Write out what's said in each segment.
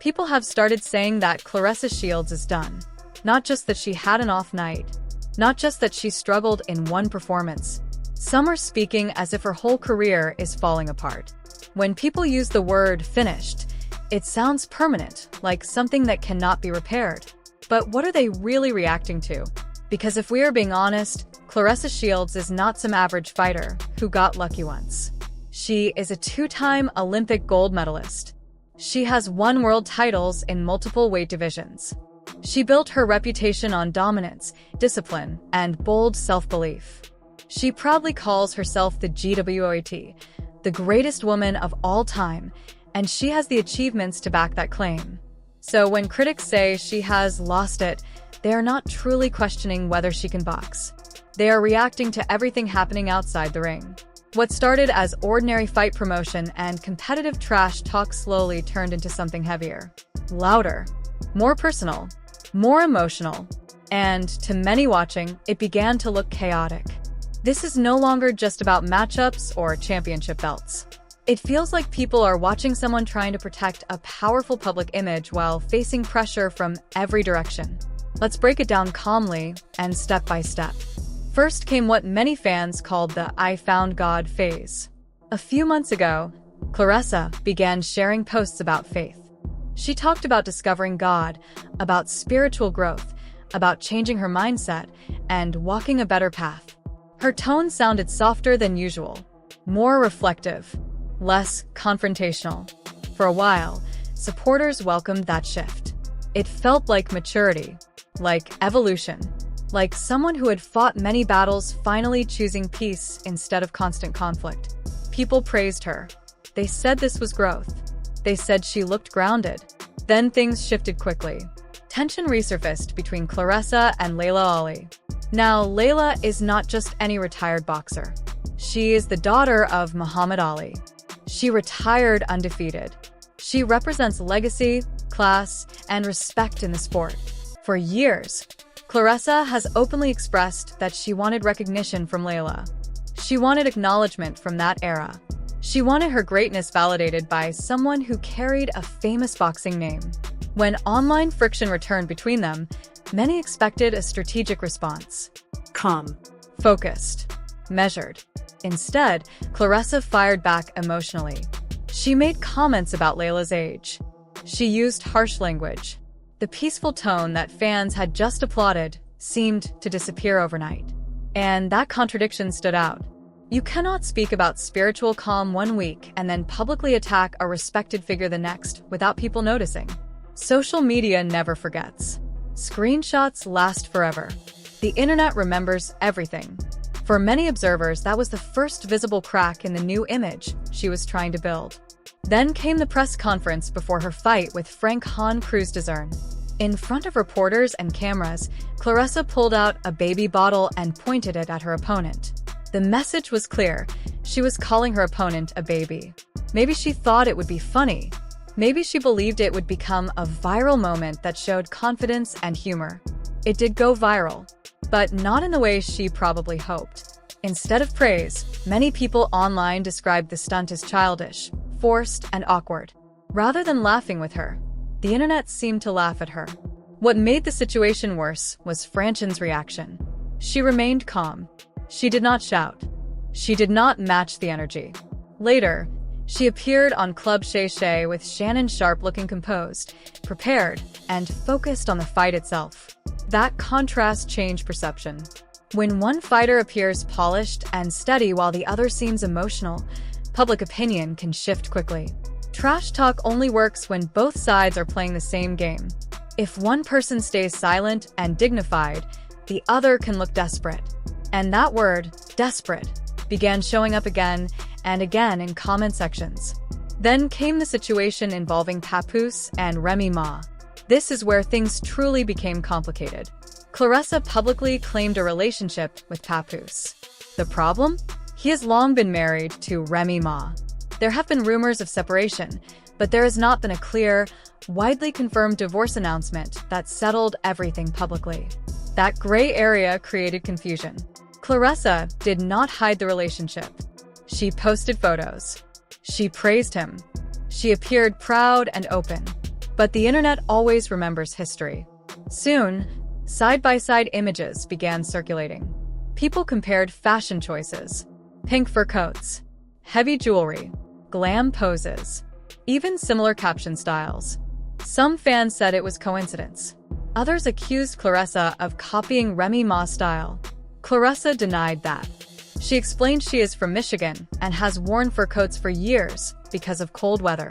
People have started saying that Claressa Shields is done. Not just that she had an off night. Not just that she struggled in one performance. Some are speaking as if her whole career is falling apart. When people use the word finished, it sounds permanent, like something that cannot be repaired. But what are they really reacting to? Because if we are being honest, Claressa Shields is not some average fighter who got lucky once. She is a two-time Olympic gold medalist. She has won world titles in multiple weight divisions. She built her reputation on dominance, discipline, and bold self-belief. She proudly calls herself the GWOT, the greatest woman of all time, and she has the achievements to back that claim. So when critics say she has lost it, they are not truly questioning whether she can box. They are reacting to everything happening outside the ring. What started as ordinary fight promotion and competitive trash talk slowly turned into something heavier, louder, more personal, more emotional, and to many watching, it began to look chaotic. This is no longer just about matchups or championship belts. It feels like people are watching someone trying to protect a powerful public image while facing pressure from every direction. Let's break it down calmly and step by step. First came what many fans called the "I found God" phase. A few months ago, Claressa began sharing posts about faith. She talked about discovering God, about spiritual growth, about changing her mindset, and walking a better path. Her tone sounded softer than usual, more reflective, less confrontational. For a while, supporters welcomed that shift. It felt like maturity, like evolution. Like someone who had fought many battles finally choosing peace instead of constant conflict. People praised her. They said this was growth. They said she looked grounded. Then things shifted quickly. Tension resurfaced between Claressa and Laila Ali. Now, Laila is not just any retired boxer. She is the daughter of Muhammad Ali. She retired undefeated. She represents legacy, class, and respect in the sport. For years, Claressa has openly expressed that she wanted recognition from Laila. She wanted acknowledgement from that era. She wanted her greatness validated by someone who carried a famous boxing name. When online friction returned between them, many expected a strategic response. Calm, focused, measured. Instead, Claressa fired back emotionally. She made comments about Laila's age. She used harsh language. The peaceful tone that fans had just applauded seemed to disappear overnight. And that contradiction stood out. You cannot speak about spiritual calm one week and then publicly attack a respected figure the next without people noticing. Social media never forgets. Screenshots last forever. The internet remembers everything. For many observers, that was the first visible crack in the new image she was trying to build. Then came the press conference before her fight with Frank Han Cruz-Dezern. In front of reporters and cameras, Claressa pulled out a baby bottle and pointed it at her opponent. The message was clear. She was calling her opponent a baby. Maybe she thought it would be funny. Maybe she believed it would become a viral moment that showed confidence and humor. It did go viral, but not in the way she probably hoped. Instead of praise, many people online described the stunt as childish, forced, and awkward. Rather than laughing with her, the internet seemed to laugh at her. What made the situation worse was Franchen's reaction. She remained calm. She did not shout. She did not match the energy. Later, she appeared on Club Shay Shay with Shannon Sharpe looking composed, prepared, and focused on the fight itself. That contrast changed perception. When one fighter appears polished and steady while the other seems emotional, public opinion can shift quickly. Trash talk only works when both sides are playing the same game. If one person stays silent and dignified, the other can look desperate. And that word, desperate, began showing up again and again in comment sections. Then came the situation involving Papoose and Remy Ma. This is where things truly became complicated. Claressa publicly claimed a relationship with Papoose. The problem? He has long been married to Remy Ma. There have been rumors of separation, but there has not been a clear, widely confirmed divorce announcement that settled everything publicly. That gray area created confusion. Claressa did not hide the relationship. She posted photos. She praised him. She appeared proud and open. But the internet always remembers history. Soon, side-by-side images began circulating. People compared fashion choices, pink fur coats, heavy jewelry, glam poses, even similar caption styles. Some fans said it was coincidence. Others accused Claressa of copying Remy Ma's style. Claressa denied that. She explained she is from Michigan and has worn fur coats for years because of cold weather.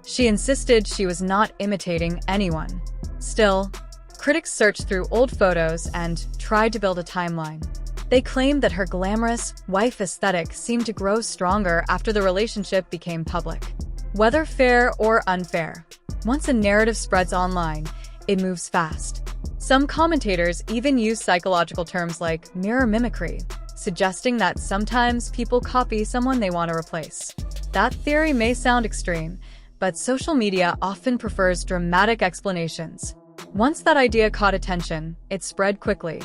She insisted she was not imitating anyone. Still, critics searched through old photos and tried to build a timeline. They claimed that her glamorous wife aesthetic seemed to grow stronger after the relationship became public. Whether fair or unfair, once a narrative spreads online, it moves fast. Some commentators even use psychological terms like mirror mimicry, suggesting that sometimes people copy someone they want to replace. That theory may sound extreme, but social media often prefers dramatic explanations. Once that idea caught attention, it spread quickly.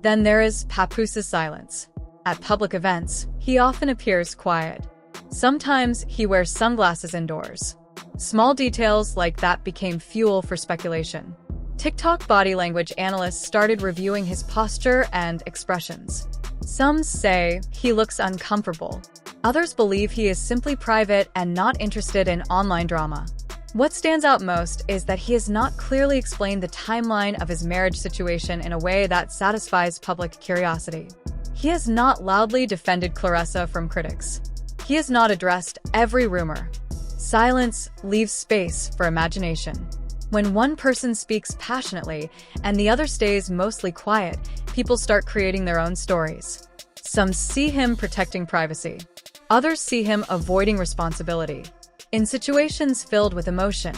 Then there is Papoose's silence. At public events, he often appears quiet. Sometimes he wears sunglasses indoors. Small details like that became fuel for speculation. TikTok body language analysts started reviewing his posture and expressions. Some say he looks uncomfortable. Others believe he is simply private and not interested in online drama. What stands out most is that he has not clearly explained the timeline of his marriage situation in a way that satisfies public curiosity. He has not loudly defended Claressa from critics. He has not addressed every rumor. Silence leaves space for imagination. When one person speaks passionately and the other stays mostly quiet, people start creating their own stories. Some see him protecting privacy. Others see him avoiding responsibility. In situations filled with emotion,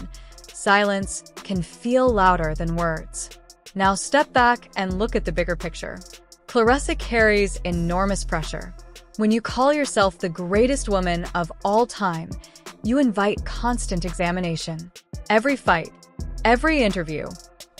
silence can feel louder than words. Now step back and look at the bigger picture. Claressa carries enormous pressure. When you call yourself the greatest woman of all time, you invite constant examination. Every fight, every interview,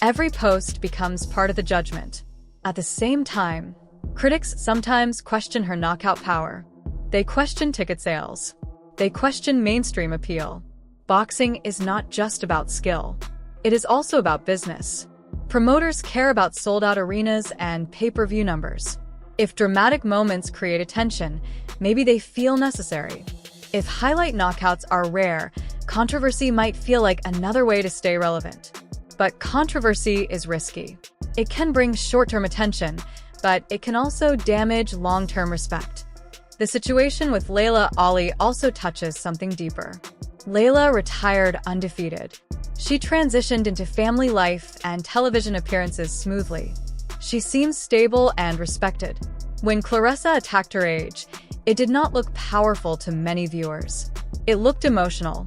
every post becomes part of the judgment. At the same time, critics sometimes question her knockout power. They question ticket sales. They question mainstream appeal. Boxing is not just about skill. It is also about business. Promoters care about sold-out arenas and pay-per-view numbers. If dramatic moments create attention, maybe they feel necessary. If highlight knockouts are rare, controversy might feel like another way to stay relevant. But controversy is risky. It can bring short-term attention, but it can also damage long-term respect. The situation with Laila Ali also touches something deeper. Laila retired undefeated. She transitioned into family life and television appearances smoothly. She seems stable and respected. When Claressa attacked her age, it did not look powerful to many viewers. It looked emotional.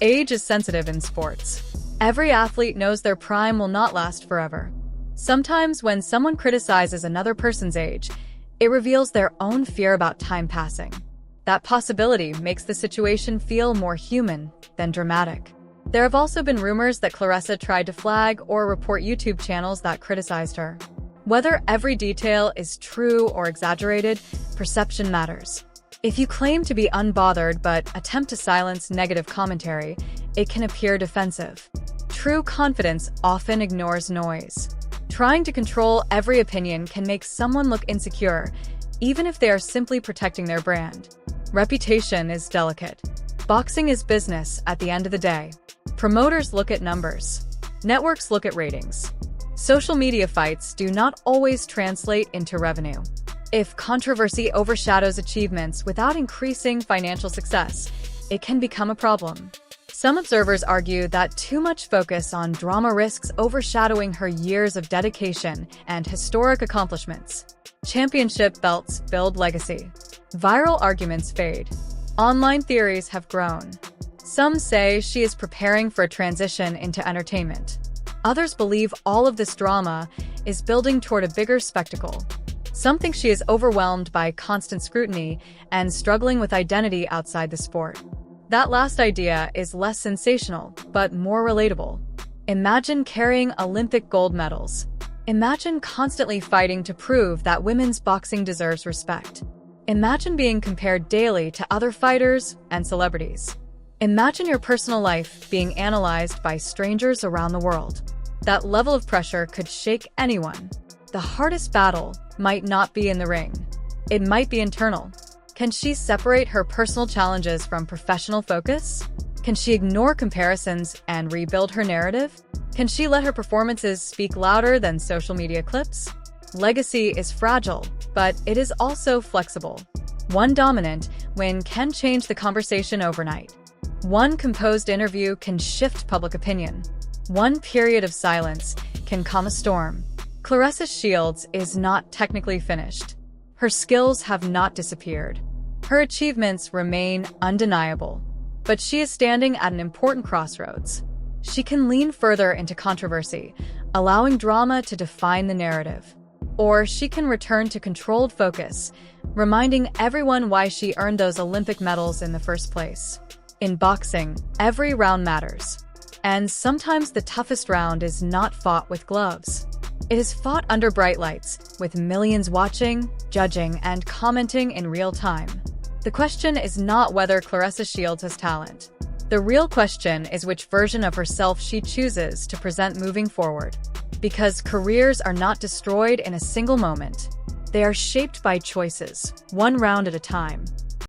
Age is sensitive in sports. Every athlete knows their prime will not last forever. Sometimes when someone criticizes another person's age, it reveals their own fear about time passing. That possibility makes the situation feel more human than dramatic. There have also been rumors that Claressa tried to flag or report YouTube channels that criticized her. Whether every detail is true or exaggerated, perception matters. If you claim to be unbothered but attempt to silence negative commentary, it can appear defensive. True confidence often ignores noise. Trying to control every opinion can make someone look insecure, even if they are simply protecting their brand. Reputation is delicate. Boxing is business at the end of the day. Promoters look at numbers. Networks look at ratings. Social media fights do not always translate into revenue. If controversy overshadows achievements without increasing financial success, it can become a problem. Some observers argue that too much focus on drama risks overshadowing her years of dedication and historic accomplishments. Championship belts build legacy. Viral arguments fade. Online theories have grown. Some say she is preparing for a transition into entertainment. Others believe all of this drama is building toward a bigger spectacle. Some think she is overwhelmed by constant scrutiny and struggling with identity outside the sport. That last idea is less sensational, but more relatable. Imagine carrying Olympic gold medals. Imagine constantly fighting to prove that women's boxing deserves respect. Imagine being compared daily to other fighters and celebrities. Imagine your personal life being analyzed by strangers around the world. That level of pressure could shake anyone. The hardest battle might not be in the ring. It might be internal. Can she separate her personal challenges from professional focus? Can she ignore comparisons and rebuild her narrative? Can she let her performances speak louder than social media clips? Legacy is fragile, but it is also flexible. One dominant win can change the conversation overnight. One composed interview can shift public opinion. One period of silence can calm a storm. Claressa Shields is not technically finished. Her skills have not disappeared. Her achievements remain undeniable. But she is standing at an important crossroads. She can lean further into controversy, allowing drama to define the narrative. Or she can return to controlled focus, reminding everyone why she earned those Olympic medals in the first place. In boxing, every round matters. And sometimes the toughest round is not fought with gloves. It is fought under bright lights, with millions watching, judging, and commenting in real time. The question is not whether Claressa Shields has talent. The real question is which version of herself she chooses to present moving forward. Because careers are not destroyed in a single moment. They are shaped by choices, one round at a time.